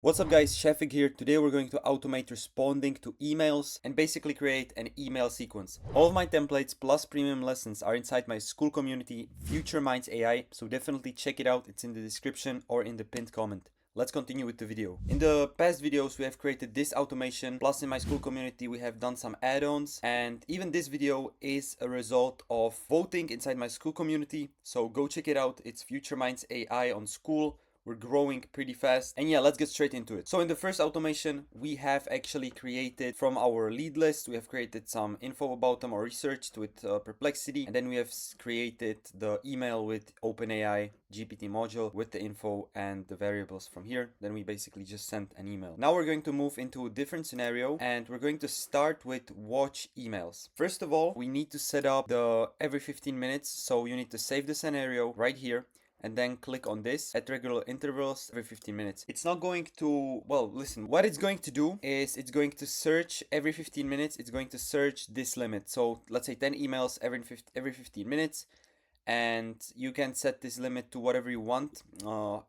What's up guys, Shafik here. Today we're going to automate responding to emails and basically create an email sequence. All of my templates plus premium lessons are inside my school community, FutureMinds AI, so definitely check it out. It's in the description or in the pinned comment. Let's continue with the video. In the past videos we have created this automation, plus in my school community we have done some add-ons, and even this video is a result of voting inside my school community, so go check it out. It's FutureMinds AI on school. We're growing pretty fast. And yeah, let's get straight into it. So in the first automation, we have actually created from our lead list, we have created some info about them or researched with Perplexity. And then we have created the email with OpenAI GPT module with the info and the variables from here. Then we basically just sent an email. Now we're going to move into a different scenario and we're going to start with watch emails. First of all, we need to set up the every 15 minutes. So you need to save the scenario right here and then click on this at regular intervals every 15 minutes. It's not going to, well, listen, what it's going to do is it's going to search every 15 minutes. It's going to search this limit. So let's say 10 emails every 15 minutes. And you can set this limit to whatever you want.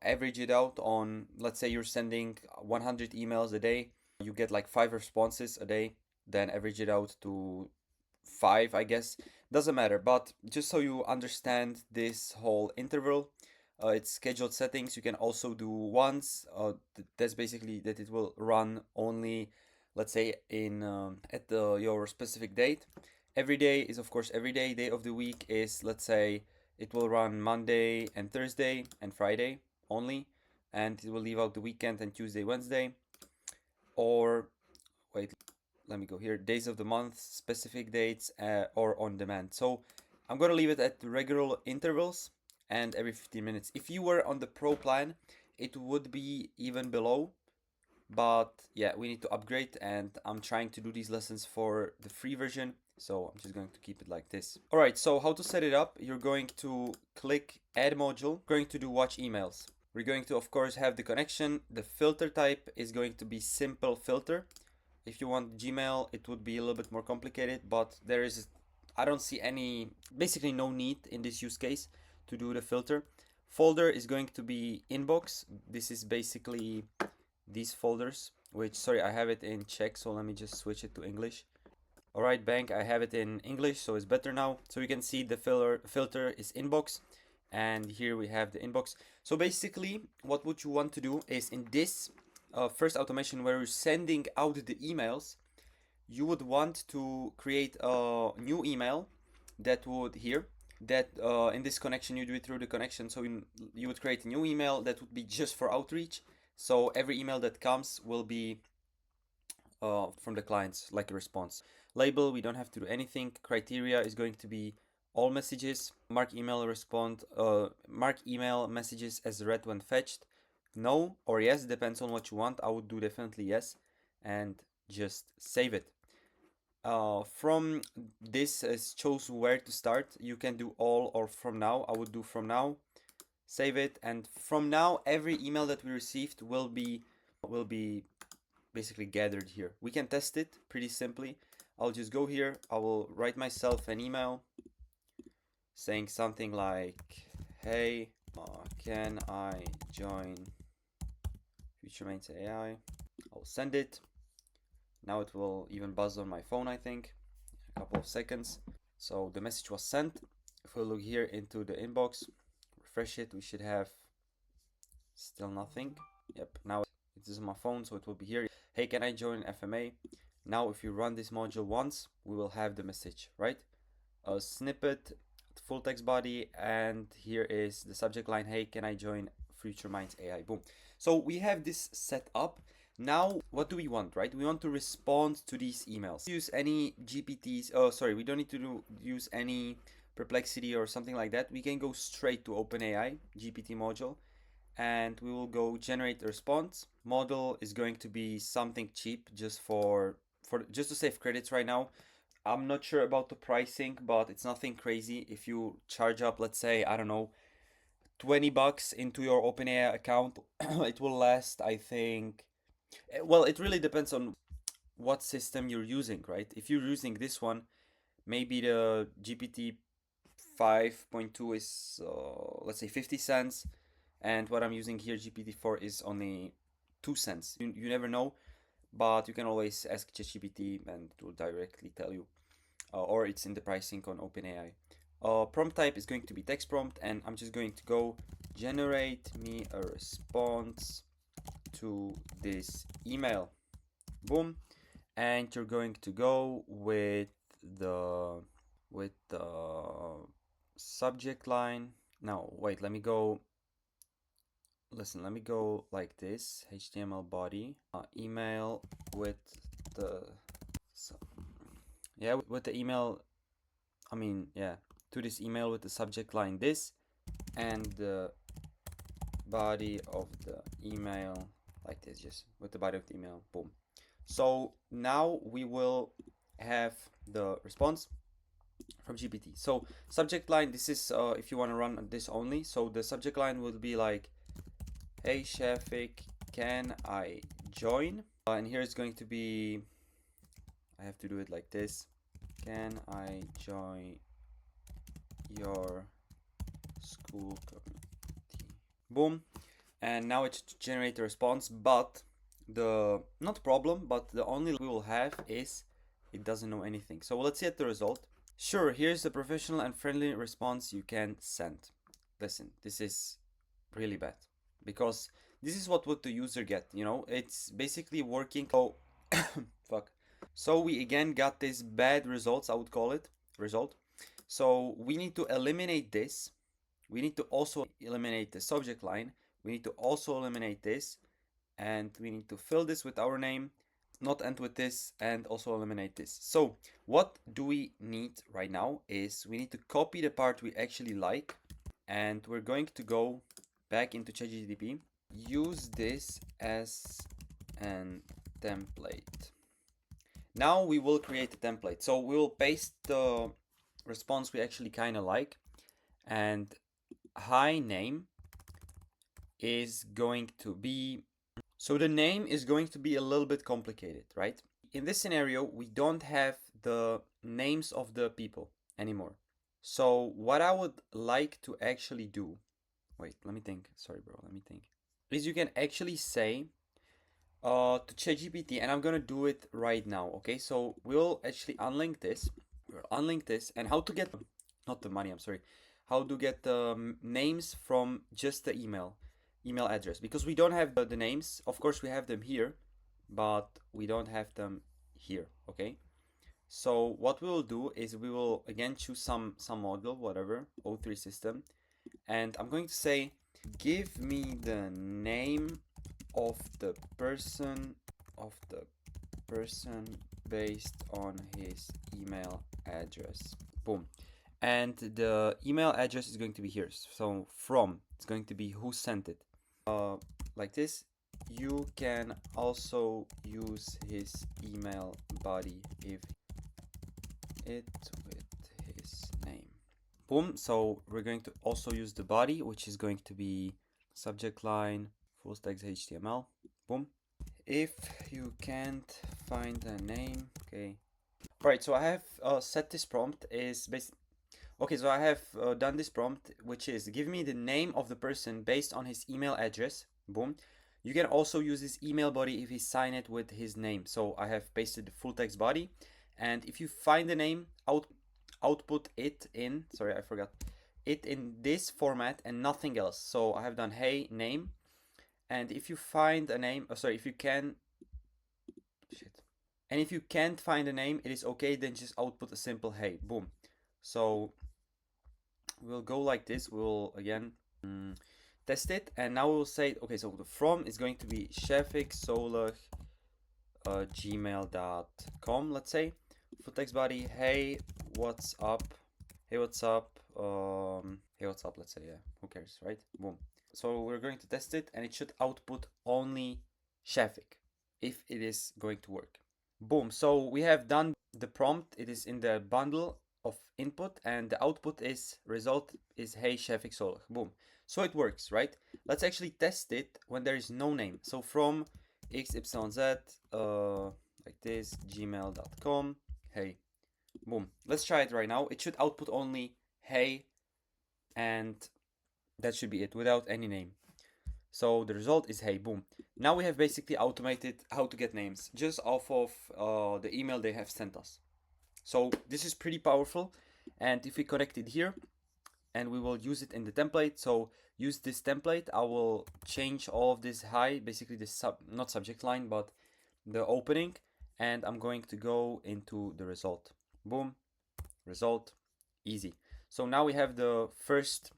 Average it out on, let's say you're sending 100 emails a day. You get like 5 responses a day. Then average it out to 5, I guess. Doesn't matter, but just so you understand this whole interval, it's scheduled settings. You can also do once. That's basically that it will run only, let's say, in at your specific date. Every day is of course every day. Day of the week is, let's say, it will run Monday and Thursday and Friday only, and it will leave out the weekend and Tuesday, Wednesday. Or wait, let me go here. Days of the month, specific dates, or on demand. So I'm gonna leave it at regular intervals and every 15 minutes. If you were on the pro plan, it would be even below, but yeah, we need to upgrade, and I'm trying to do these lessons for the free version, so I'm just going to keep it like this. All right, so how to set it up? You're going to click add module, going to do watch emails. We're going to of course have the connection. The filter type is going to be simple filter. If you want Gmail, it would be a little bit more complicated, but I don't see basically no need in this use case to do the filter. Folder is going to be inbox. This is basically these folders, which, sorry, I have it in Czech, so let me just switch it to English. All right, bank, I have it in English, so it's better now. So you can see the filter is inbox, and here we have the inbox. So basically, what would you want to do is in this first automation where you're sending out the emails, you would want to create a new email that would in this connection, you do it through the connection. So you would create a new email that would be just for outreach. So every email that comes will be from the clients, like a response. Label, we don't have to do anything. Criteria is going to be all messages. Mark email messages as read when fetched. No or yes, depends on what you want. I would do definitely yes, and just save it. From this shows where to start. You can do all or from now. I would do from now. Save it, and from now every email that we received will be basically gathered here. We can test it pretty simply. I'll just go here. I will write myself an email saying something like, hey, can I join FutureMinds AI? I'll send it. Now it will even buzz on my phone, I think, in a couple of seconds. So the message was sent. If we look here into the inbox, refresh it, we should have still nothing. Yep, now it is on my phone, so it will be here. Hey, can I join FMA? Now if you run this module once, we will have the message, right? A snippet, full text body, and here is the subject line, hey, can I join FutureMinds AI? Boom. So we have this set up. Now, what do we want, right? We want to respond to these emails. Use any GPTs. Oh, sorry, we don't need to use any Perplexity or something like that. We can go straight to OpenAI GPT module, and we will go generate a response. Model is going to be something cheap, just just to save credits right now. I'm not sure about the pricing, but it's nothing crazy. If you charge up, let's say, I don't know, $20 into your OpenAI account, it will last, I think. Well, it really depends on what system you're using, right? If you're using this one, maybe the GPT 5.2 is, let's say, 50 cents. And what I'm using here, GPT-4, is only 2 cents. You never know, but you can always ask ChatGPT and it will directly tell you, or it's in the pricing on OpenAI. Prompt type is going to be text prompt, and I'm just going to go generate me a response to this email. Boom. And you're going to go with the subject line. Now wait, let me go like this. HTML body, email with the with the email, to this email with the subject line this, and the body of the email like this, just with the body of the email. Boom. So now we will have the response from GPT. So subject line, this is if you want to run this only. So the subject line will be like, hey Shafik, can I join? And here it's going to be, I have to do it like this. Can I join your school community? Boom. And now it should generate a response, but the not problem, but the only we will have is it doesn't know anything. So let's see at the result. Sure, here's a professional and friendly response you can send. Listen, this is really bad because this is what would the user get, you know? It's basically working. Oh, fuck. So we again got this bad results, I would call it, result. So we need to eliminate this. We need to also eliminate the subject line. We need to also eliminate this, and we need to fill this with our name, not end with this, and also eliminate this. So what do we need right now is we need to copy the part we actually like, and we're going to go back into ChatGPT, use this as an template. Now we will create a template. So we will paste the response we actually kind of like, and hi name is going to be, so the name is going to be a little bit complicated, right? In this scenario, we don't have the names of the people anymore. So what I would like to actually do, wait, let me think. Sorry, bro, let me think. Is you can actually say to ChatGPT, and I'm gonna do it right now, okay? So we'll actually unlink this. We'll unlink this, and how to get, not the money, I'm sorry. How to get the names from just the email address, because we don't have the names. Of course we have them here, but we don't have them here, okay? So what we will do is we will again choose some model, whatever, O3 system, and I'm going to say give me the name of the person based on his email address. Boom. And the email address is going to be here. So from, it's going to be who sent it. Like this. You can also use his email body if it with his name. Boom. So we're going to also use the body, which is going to be subject line, full stack HTML. Boom. If you can't find a name, okay. All right, so I have set this prompt is based. Okay, so I have done this prompt, which is give me the name of the person based on his email address. Boom. You can also use this email body if he signed it with his name. So I have pasted the full text body, and if you find the name, output it in. Sorry, I forgot it in this format and nothing else. So I have done hey name, and if you find a name, if you can, and if you can't find a name, it is okay. Then just output a simple hey. Boom. So we'll go like this. We'll again test it, and now we'll say okay. So the from is going to be shafiksolach gmail.com. Let's say full text body. Hey, what's up? Hey, what's up? Hey, what's up? Let's say, yeah. Who cares, right? Boom. So we're going to test it, and it should output only Shafik if it is going to work. Boom. So we have done the prompt. It is in the bundle of input, and the output is result is hey Shafik Solach. Boom. So it works, right? Let's actually test it when there is no name. So from xyz like this gmail.com. Hey. Boom. Let's try it right now. It should output only hey, and that should be it without any name. So the result is hey, boom. Now we have basically automated how to get names just off of the email they have sent us. So this is pretty powerful. And if we connect it here, and we will use it in the template. So use this template. I will change all of this high, basically the not subject line, but the opening, and I'm going to go into the result. Boom, result, easy. So now we have the first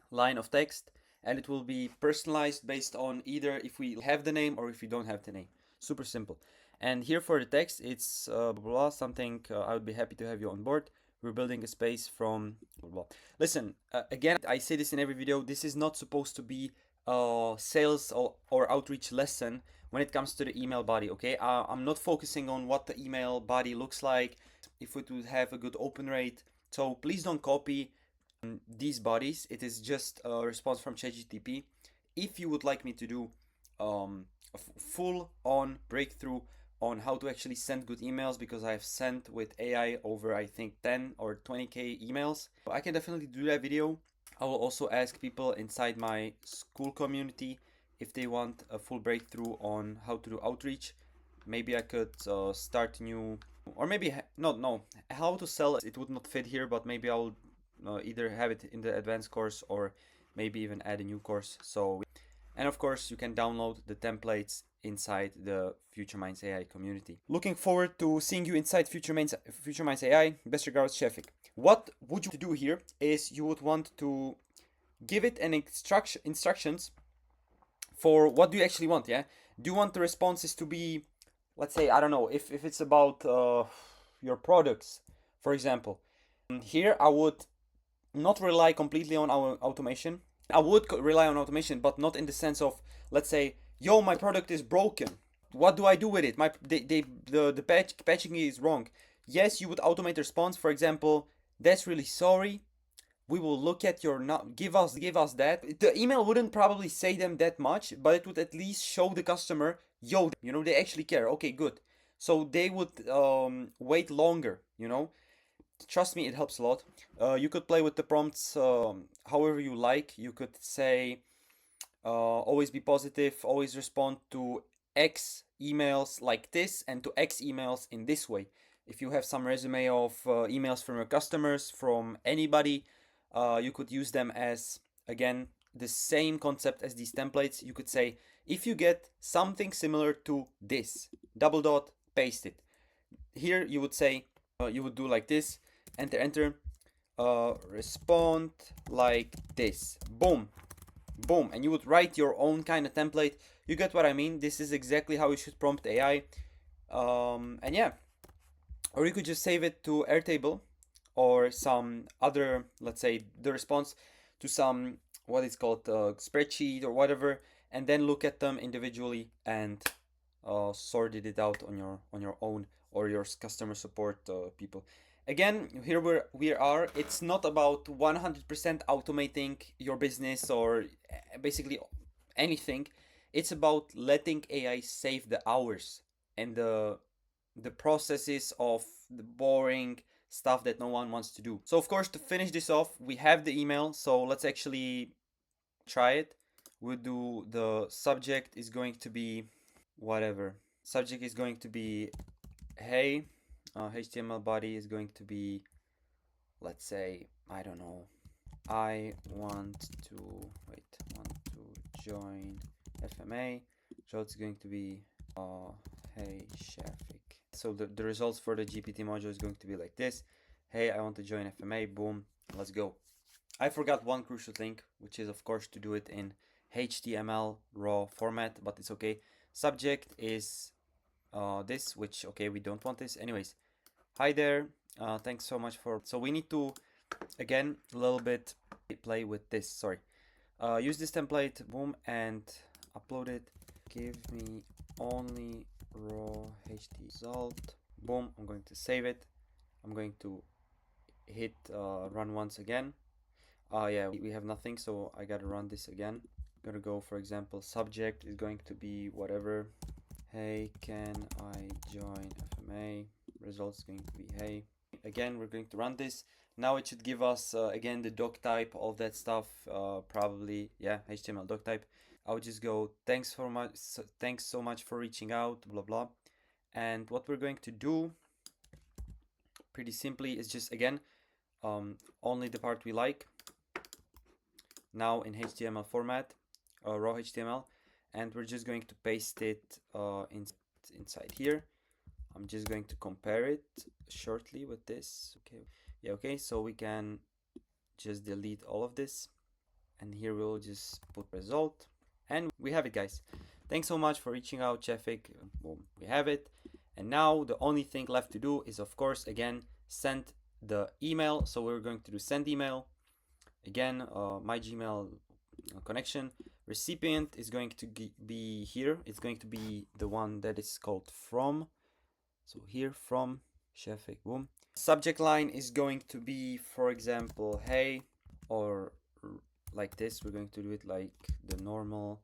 line of text, and it will be personalized based on either if we have the name or if we don't have the name. Super simple. And here for the text, it's blah, something I would be happy to have you on board. We're building a space from blah, blah. Listen, again, I say this in every video. This is not supposed to be a sales or outreach lesson when it comes to the email body, okay? I'm not focusing on what the email body looks like, if it would have a good open rate. So please don't copy these bodies. It is just a response from ChatGPT. If you would like me to do a full on breakthrough on how to actually send good emails, because I've sent with AI over I think 10 or 20k emails, I can definitely do that video. I will also ask people inside my school community if they want a full breakthrough on how to do outreach. Maybe I could start new, or maybe no, how to sell it would not fit here, but maybe I'll either have it in the advanced course or maybe even add a new course. And of course you can download the templates inside the FutureMinds AI community. Looking forward to seeing you inside FutureMinds AI. Best regards, Shefik. What would you do here is you would want to give it an instructions for what do you actually want, yeah? Do you want the responses to be, let's say, I don't know, if it's about your products, for example. Here I would not rely completely on our automation. I would rely on automation, but not in the sense of, let's say, yo, my product is broken. What do I do with it? The patching is wrong. Yes, you would automate the response. For example, that's really sorry. We will look at your give us that. The email wouldn't probably say them that much, but it would at least show the customer, yo, they actually care. Okay, good. So they would wait longer. Trust me, it helps a lot. You could play with the prompts however you like. You could say always be positive, always respond to X emails like this and to X emails in this way. If you have some resume of emails from your customers, from anybody, you could use them as, again, the same concept as these templates. You could say, if you get something similar to this, double dot, paste it. Here you would say, you would do like this, enter, respond like this, boom, boom, and you would write your own kind of template. You get what I mean? This is exactly how you should prompt AI. And yeah, or you could just save it to Airtable or some other, let's say, the response to some, what is called spreadsheet or whatever, and then look at them individually and sorted it out on your own, or your customer support people. Again, here we are. It's not about 100% automating your business or basically anything. It's about letting AI save the hours and the processes of the boring stuff that no one wants to do. So of course, to finish this off, we have the email. So let's actually try it. We'll do, the subject is going to be whatever. Subject is going to be hey. HTML body is going to be, let's say, I don't know, I want to join FMA. So it's going to be hey Shafik. So the results for the GPT module is going to be like this. Hey, I want to join FMA. Boom, let's go. I forgot one crucial thing, which is of course to do it in HTML raw format, but it's okay. Subject is this, which, okay, we don't want this. Anyways, hi there. Thanks so much for. So we need to, again, a little bit play with this. Sorry. Use this template, boom, and upload it. Give me only raw HT result. Boom. I'm going to save it. I'm going to hit run once again. Yeah, we have nothing, so I gotta run this again. I'm gonna go, for example, subject is going to be whatever. Hey, can I join FMA? Results is going to be hey. Again, we're going to run this. Now it should give us again the doc type, all that stuff. Probably, yeah, HTML doc type. I'll just go, thanks so much for reaching out, blah blah. And what we're going to do pretty simply is just, again, only the part we like, now in HTML format, raw HTML, and we're just going to paste it inside here. I'm just going to compare it shortly with this. Okay, yeah, okay, so we can just delete all of this, and here we'll just put result, and we have it, guys. Thanks so much for reaching out, Shefik. Boom, we have it. And now the only thing left to do is, of course, again, send the email. So we're going to do send email. Again, my Gmail connection. Recipient is going to be here. It's going to be the one that is called from. So here, from Shefik, boom. Subject line is going to be, for example, hey, or like this. We're going to do it like the normal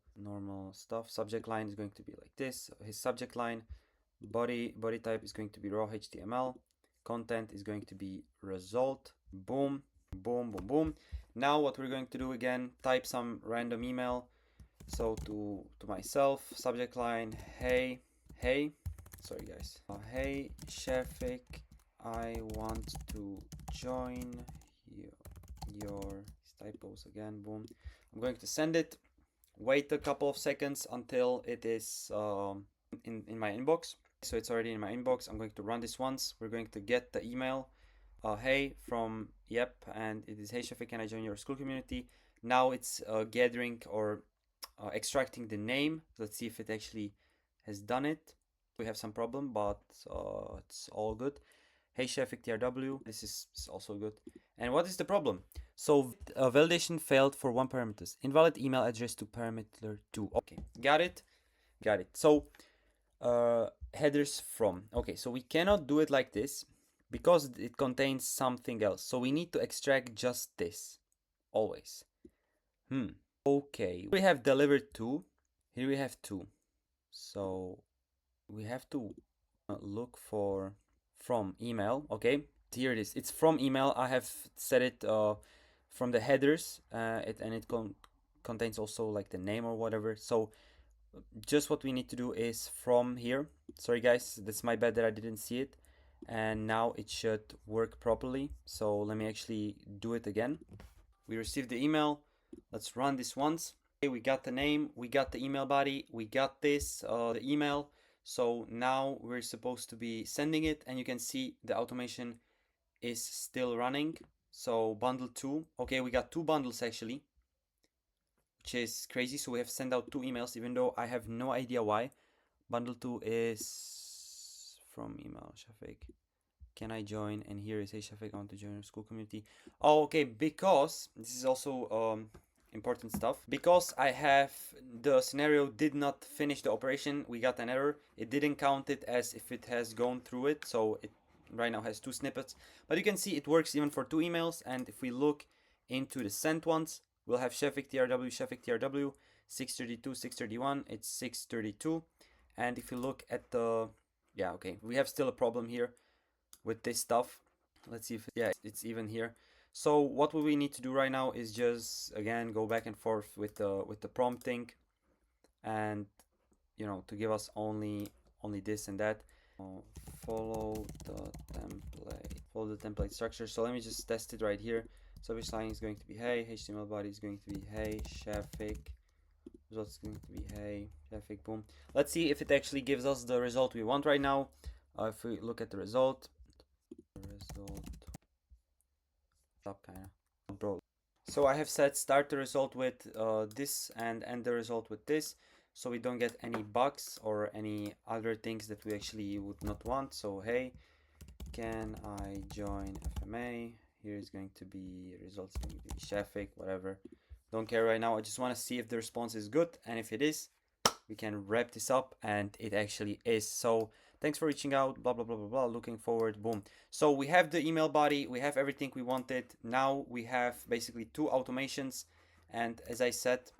stuff. Subject line is going to be like this. His subject line. Body type is going to be raw HTML. Content is going to be result. Boom, boom, boom, boom. Now what we're going to do, again, type some random email. So to myself, subject line, hey, sorry guys, hey Shefik, I want to join your typos again. Boom. I'm going to send it. Wait a couple of seconds until it is in my inbox. So it's already in my inbox. I'm going to run this once. We're going to get the email, hey, from yep, and it is, hey Shefik, can I join your school community? Now it's gathering or extracting the name. Let's see if it actually has done it. We have some problem, but it's all good. Hey Shefik TRW, this is also good. And what is the problem? So validation failed for one parameters. Invalid email address to parameter 2. Okay, got it. So headers from. Okay, so we cannot do it like this because it contains something else. So we need to extract just this always. Okay, we have delivered to. Here we have 2. So we have to look for from email. Okay, here it is. It's from email. I have set it from the headers, and it contains also like the name or whatever. So just what we need to do is from here. Sorry guys, that's my bad that I didn't see it. And now it should work properly. So let me actually do it again. We received the email. Let's run this once. Okay, we got the name, we got the email body, we got this, the email. So now we're supposed to be sending it, and you can see the automation is still running. So bundle 2. Okay, we got 2 bundles actually, which is crazy. So we have sent out 2 emails, even though I have no idea why. Bundle 2 is from email, Shafik, can I join? And here is, hey Shafik, I want to join your school community. Oh, okay, because this is also important stuff. Because I have the scenario did not finish the operation, we got an error. It didn't count it as if it has gone through it, so it right now has 2 snippets. But you can see it works even for 2 emails. And if we look into the sent ones, we'll have Shefik TRW, 632, 631. It's 632. And if you look at the, yeah, okay, we have still a problem here with this stuff. Let's see if it's even here. So what we need to do right now is just, again, go back and forth with the prompting, and to give us only this and that. Follow the template structure. So let me just test it right here. Subject line is going to be hey, HTML body is going to be hey Shafik, result is going to be hey Shafik, boom. Let's see if it actually gives us the result we want right now. If we look at the result, stop, kind of, bro. So I have said start the result with this and end the result with this, so we don't get any bugs or any other things that we actually would not want. So hey, can I join FMA? Here is going to be results, going to be Shafik, whatever. Don't care right now. I just want to see if the response is good, and if it is, we can wrap this up, and it actually is. So thanks for reaching out, blah blah blah blah blah, looking forward, boom. So we have the email body, we have everything we wanted. Now we have basically 2 automations, and as I said,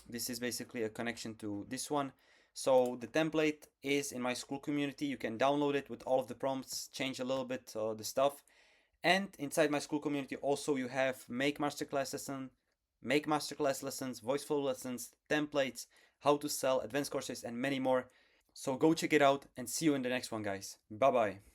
this is basically a connection to this one. So the template is in my school community. You can download it with all of the prompts, change a little bit the stuff. And inside my school community also you have make masterclass lessons, voice flow lessons, templates, how to sell, advanced courses, and many more. So go check it out and see you in the next one, guys. Bye bye.